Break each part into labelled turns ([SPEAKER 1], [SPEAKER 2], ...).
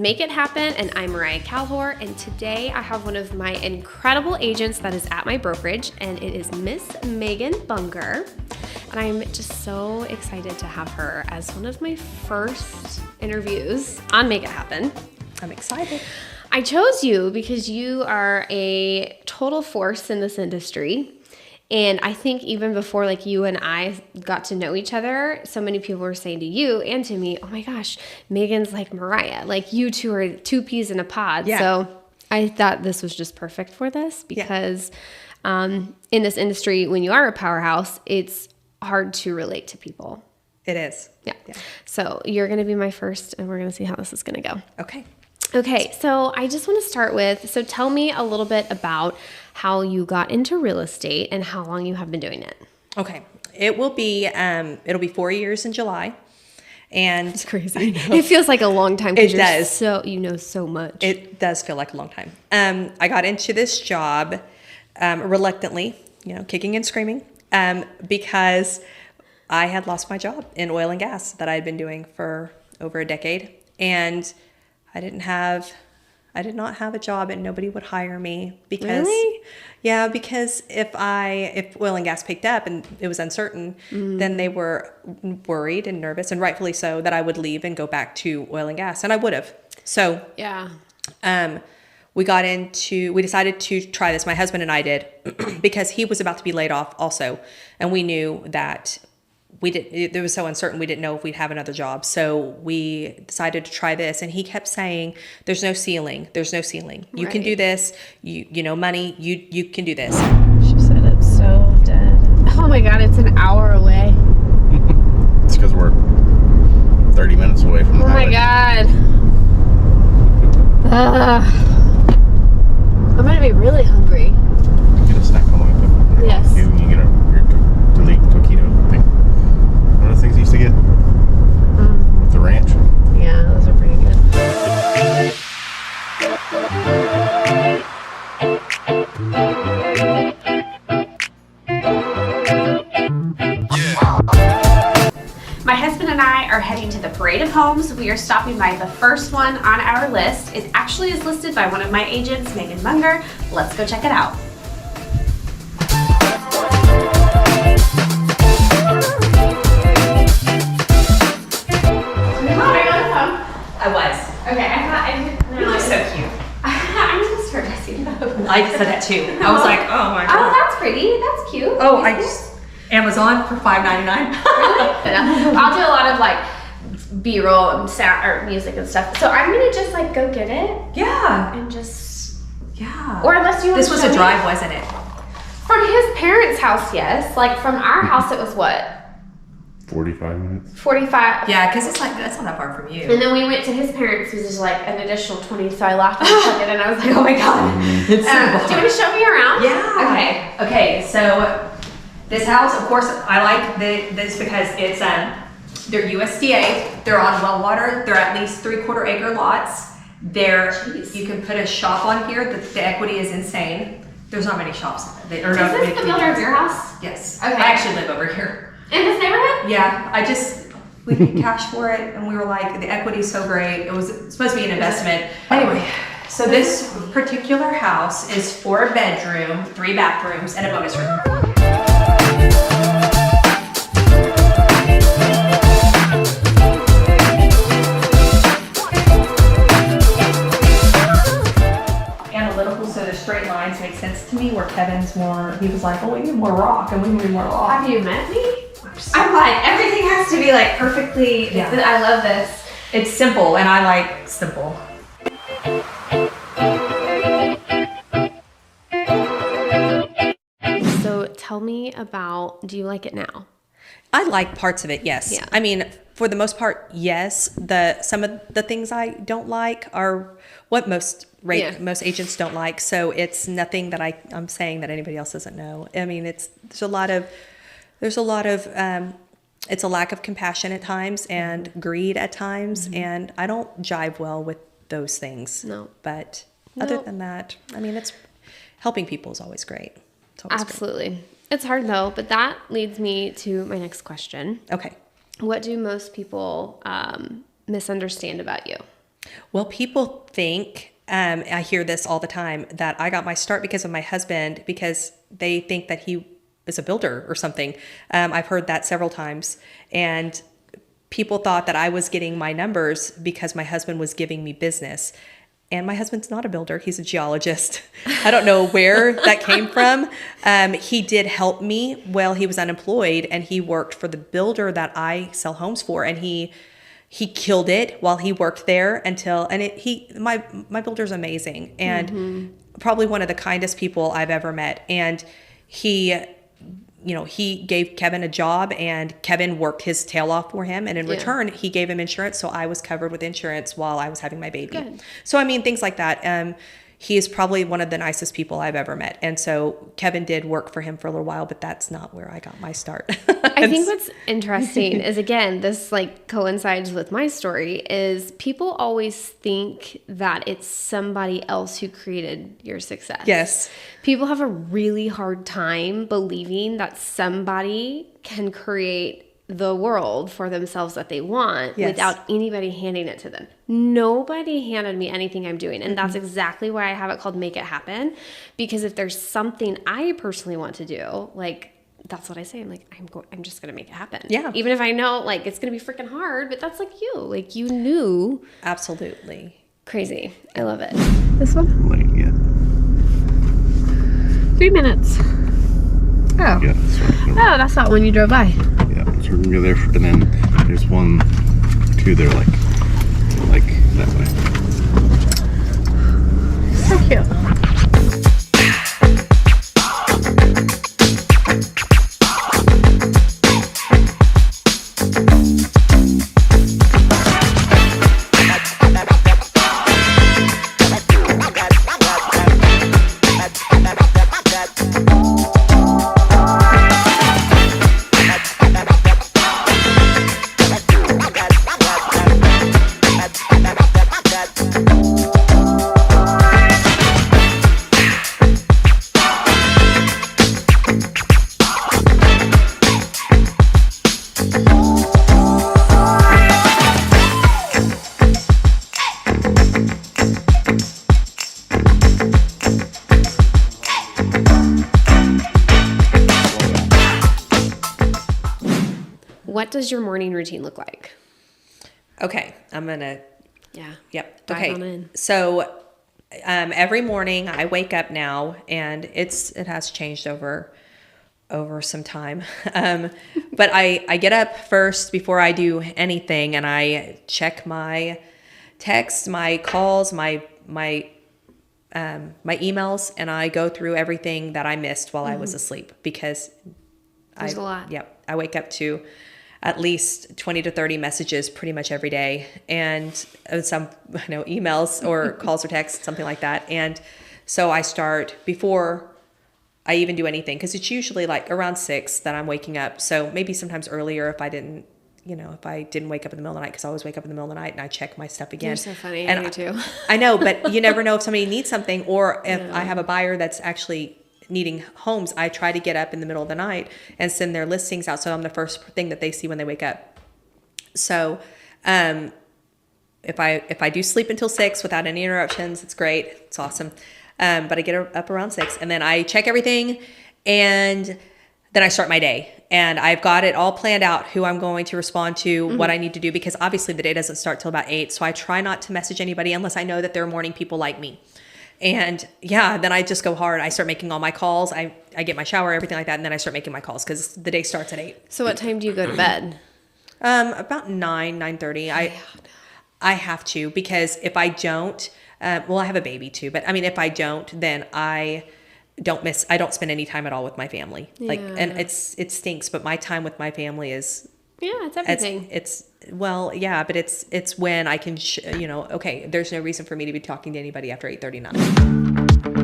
[SPEAKER 1] Make It Happen, and I'm Mariah Calhor, and today I have one of my incredible agents that is at my brokerage, and it is Miss Megan Bunger, and I'm just so excited to have her as one of my first interviews on Make It Happen.
[SPEAKER 2] I'm excited.
[SPEAKER 1] I chose you because you are a total force in this industry. And I think even before like you and I got to know each other, so many people were saying to you and to me, oh my gosh, Megan's like Mariah. Like you two are two peas in a pod.
[SPEAKER 2] Yeah.
[SPEAKER 1] So I thought this was just perfect for this because in this industry, when you are a powerhouse, it's hard to relate to people.
[SPEAKER 2] It is.
[SPEAKER 1] Yeah. So you're going to be my first, and we're going to see how this is going to go.
[SPEAKER 2] Okay,
[SPEAKER 1] so I just want to start with, so tell me a little bit about how you got into real estate and how long you have been doing it.
[SPEAKER 2] Okay. It'll be 4 years in July. And
[SPEAKER 1] it's crazy. It feels like a long time.
[SPEAKER 2] It does.
[SPEAKER 1] So you know so much.
[SPEAKER 2] It does feel like a long time. I got into this job reluctantly, kicking and screaming, because I had lost my job in oil and gas that I had been doing for over a decade. And I did not have a job, and nobody would hire me because, because if oil and gas picked up and it was uncertain, then they were worried and nervous, and rightfully so, that I would leave and go back to oil and gas, and I would have. So, we decided to try this. My husband and I did because he was about to be laid off also, and we knew that it was so uncertain, we didn't know if we'd have another job. So we decided to try this, and he kept saying, there's no ceiling. There's no ceiling. You can do this. You know, money, you can do this.
[SPEAKER 1] She said it's so dead. Oh my God, it's an hour away.
[SPEAKER 3] It's because we're 30 minutes away from the highway.
[SPEAKER 1] Oh my God. I'm going to be really hungry.
[SPEAKER 3] You get a snack on the way.
[SPEAKER 1] Yes.
[SPEAKER 3] You get your delete taquito thing. One of the things you used to get with the ranch.
[SPEAKER 1] Yeah, those are pretty good. My husband and I are heading to the Parade of Homes. We are stopping by the first one on our list. It actually is listed by one of my agents, Megan Bunger. Let's go check it out.
[SPEAKER 2] I was.
[SPEAKER 1] Okay, I thought I didn't know.
[SPEAKER 2] You look so cute.
[SPEAKER 1] I'm just her dressing up.
[SPEAKER 2] I said that too. I was like, oh my God.
[SPEAKER 1] Oh, that's pretty. That's cute.
[SPEAKER 2] Oh, I just Amazon for $5.99.
[SPEAKER 1] Really? I'll do a lot of like B-roll and sound or music and stuff. So I'm gonna just like go get it.
[SPEAKER 2] Yeah.
[SPEAKER 1] And just
[SPEAKER 2] Or
[SPEAKER 1] unless you want
[SPEAKER 2] this
[SPEAKER 1] to
[SPEAKER 2] was
[SPEAKER 1] show
[SPEAKER 2] a
[SPEAKER 1] me.
[SPEAKER 2] drive, wasn't it?
[SPEAKER 1] From his parents' house, yes. Like from our house, it was what?
[SPEAKER 3] 45 minutes.
[SPEAKER 1] 45.
[SPEAKER 2] Yeah, because it's like that's not that far from you.
[SPEAKER 1] And then we went to his parents, which is like an additional 20. So I laughed for a second, and I was like, oh my God.
[SPEAKER 2] It's so
[SPEAKER 1] Do you want to show me around?
[SPEAKER 2] Yeah. Okay. So this house, of course, I like this because it's they're USDA. They're on well water. They're at least 3/4 acre lots. You can put a shop on here. The equity is insane. There's not many shops.
[SPEAKER 1] Is this the builder of your house?
[SPEAKER 2] Yes.
[SPEAKER 1] Okay.
[SPEAKER 2] I actually live over here.
[SPEAKER 1] In this neighborhood?
[SPEAKER 2] Yeah. We paid cash for it, and we were like, the equity's so great. It was supposed to be an investment. Anyway, so this particular house is 4 bedroom, 3 bathrooms, and a bonus room. Analytical, so the straight lines make sense to me. Where Kevin's more, he was like, "Oh, we need more rock, and we need more rock."
[SPEAKER 1] Have you met me? I'm like, everything has to be like perfectly.
[SPEAKER 2] Yeah.
[SPEAKER 1] I love this.
[SPEAKER 2] It's simple, and I like simple.
[SPEAKER 1] So tell me about, do you like it now?
[SPEAKER 2] I like parts of it, yes.
[SPEAKER 1] Yeah.
[SPEAKER 2] I mean, for the most part, yes. Some of the things I don't like are what most agents don't like. So it's nothing that I'm saying that anybody else doesn't know. I mean, there's a lot of it's a lack of compassion at times and greed at times, and I don't jive well with those things.
[SPEAKER 1] No.
[SPEAKER 2] But other than that, I mean, it's helping people is always great. It's always
[SPEAKER 1] Absolutely. Great. It's hard though, but that leads me to my next question.
[SPEAKER 2] Okay.
[SPEAKER 1] What do most people misunderstand about you?
[SPEAKER 2] Well, people think, I hear this all the time, that I got my start because of my husband, because they think that he is a builder or something. I've heard that several times. And people thought that I was getting my numbers because my husband was giving me business. And my husband's not a builder. He's a geologist. I don't know where that came from. He did help me while he was unemployed, and he worked for the builder that I sell homes for. And he killed it while he worked there my builder's amazing, and probably one of the kindest people I've ever met. And he gave Kevin a job, and Kevin worked his tail off for him. And in return, he gave him insurance. So I was covered with insurance while I was having my baby.
[SPEAKER 1] Good.
[SPEAKER 2] So, I mean, things like that. He is probably one of the nicest people I've ever met. And so Kevin did work for him for a little while, but that's not where I got my start.
[SPEAKER 1] I think what's interesting is, again, this like coincides with my story, is people always think that it's somebody else who created your success.
[SPEAKER 2] Yes.
[SPEAKER 1] People have a really hard time believing that somebody can create the world for themselves that they want without anybody handing it to them. Nobody handed me anything I'm doing. And that's exactly why I have it called Make It Happen. Because if there's something I personally want to do, like, that's what I say. I'm like, I'm just going to make it happen.
[SPEAKER 2] Yeah.
[SPEAKER 1] Even if I know, like, it's going to be freaking hard, but that's like you. Like, you knew.
[SPEAKER 2] Absolutely.
[SPEAKER 1] Crazy. I love it. This one?
[SPEAKER 3] Late, yeah.
[SPEAKER 1] 3 minutes. Oh.
[SPEAKER 3] Yeah, that's right. No,
[SPEAKER 1] Oh, that's not when you drove by.
[SPEAKER 3] yeah, so we're gonna go there, and then there's one or two there, like that way.
[SPEAKER 1] So cute. What does your morning routine look like?
[SPEAKER 2] Okay. I'm going to,
[SPEAKER 1] Yeah.
[SPEAKER 2] yep.
[SPEAKER 1] Dive on
[SPEAKER 2] Okay.
[SPEAKER 1] in.
[SPEAKER 2] So, every morning I wake up now, and it has changed over some time. But I get up first before I do anything, and I check my texts, my calls, my emails, and I go through everything that I missed while I was asleep, because
[SPEAKER 1] There's a lot.
[SPEAKER 2] Yep. I wake up to at least 20 to 30 messages pretty much every day, and some emails or calls or texts, something like that. And so I start before I even do anything, because it's usually like around 6 that I'm waking up. So maybe sometimes earlier if I didn't wake up in the middle of the night, because I always wake up in the middle of the night and I check my stuff again.
[SPEAKER 1] You're so funny.
[SPEAKER 2] And
[SPEAKER 1] I do too.
[SPEAKER 2] I know, but you never know if somebody needs something, or if I have a buyer that's actually needing homes. I try to get up in the middle of the night and send their listings out, so I'm the first thing that they see when they wake up. So if I do sleep until 6 without any interruptions, it's great. It's awesome. But I get up around 6, and then I check everything, and then I start my day. And I've got it all planned out, who I'm going to respond to, what I need to do, because obviously the day doesn't start till about 8. So I try not to message anybody unless I know that they're morning people like me. And then I just go hard. I start making all my calls. I get my shower, everything like that. And then I start making my calls, because the day starts at 8.
[SPEAKER 1] So what time do you go to bed?
[SPEAKER 2] About 9:30. I have to, because if I don't, I have a baby too, but I mean, if I don't, then I don't spend any time at all with my family. And it stinks, but my time with my family is,
[SPEAKER 1] it's everything.
[SPEAKER 2] but it's when I can, okay, there's no reason for me to be talking to anybody after 8:39.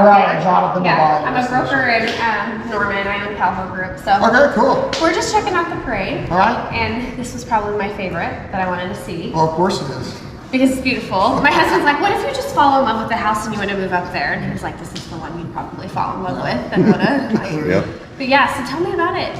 [SPEAKER 1] out
[SPEAKER 4] Right,
[SPEAKER 1] there.
[SPEAKER 4] Jonathan
[SPEAKER 1] Yeah,
[SPEAKER 4] Levine,
[SPEAKER 1] I'm a
[SPEAKER 4] that's
[SPEAKER 1] broker in Norman. I own Calvo Group. So
[SPEAKER 4] Okay, cool.
[SPEAKER 1] we're just checking out the parade.
[SPEAKER 4] All right.
[SPEAKER 1] And this was probably my favorite that I wanted to see.
[SPEAKER 4] Well, of course it is.
[SPEAKER 1] Because it's beautiful. My husband's like, what if you just fall in love with the house and you want to move up there? And he was like, this is the one you'd probably fall in love with and want to.
[SPEAKER 3] Yep.
[SPEAKER 1] But yeah, so tell me about it.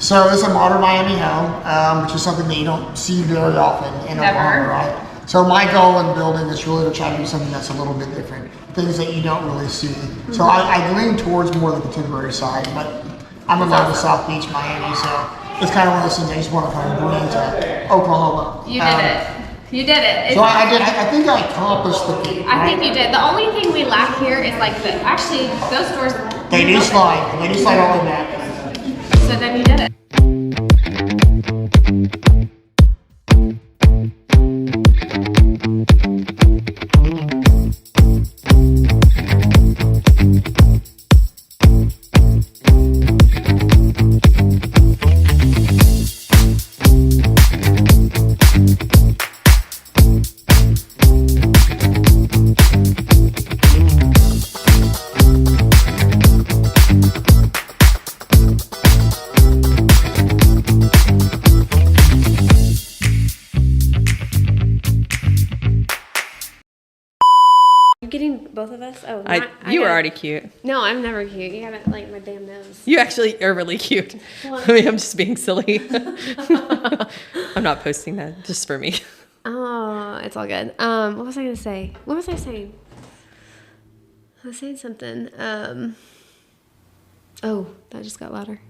[SPEAKER 4] So it's a modern Miami home, which is something that you don't see very often in
[SPEAKER 1] Never.
[SPEAKER 4] Oklahoma, right? So my goal in building is really to try to do something that's a little bit different, things that you don't really see. So I lean towards more the contemporary side, but I'm in love with South Beach, Miami, so it's kind of one of those things I just want to kind of bring to Oklahoma.
[SPEAKER 1] You did it. You did it.
[SPEAKER 4] So I did. I think I accomplished the feat.
[SPEAKER 1] I think you did. The only thing we lack here is like actually those doors.
[SPEAKER 4] They do slide. They do slide all the way back.
[SPEAKER 1] So then you did it. You're getting both of us? Oh,
[SPEAKER 2] You were already cute.
[SPEAKER 1] No, I'm never cute. You haven't like my damn nose.
[SPEAKER 2] You actually are really cute.
[SPEAKER 1] Well-
[SPEAKER 2] I mean, I'm just being silly. I'm not posting that just for me.
[SPEAKER 1] Oh, it's all good. What was I gonna say? What was I saying? I was saying something. Oh, that just got louder.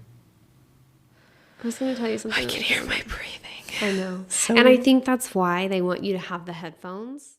[SPEAKER 1] I was gonna tell you something.
[SPEAKER 2] I can hear my breathing.
[SPEAKER 1] I know.
[SPEAKER 2] So-
[SPEAKER 1] And I think that's why they want you to have the headphones.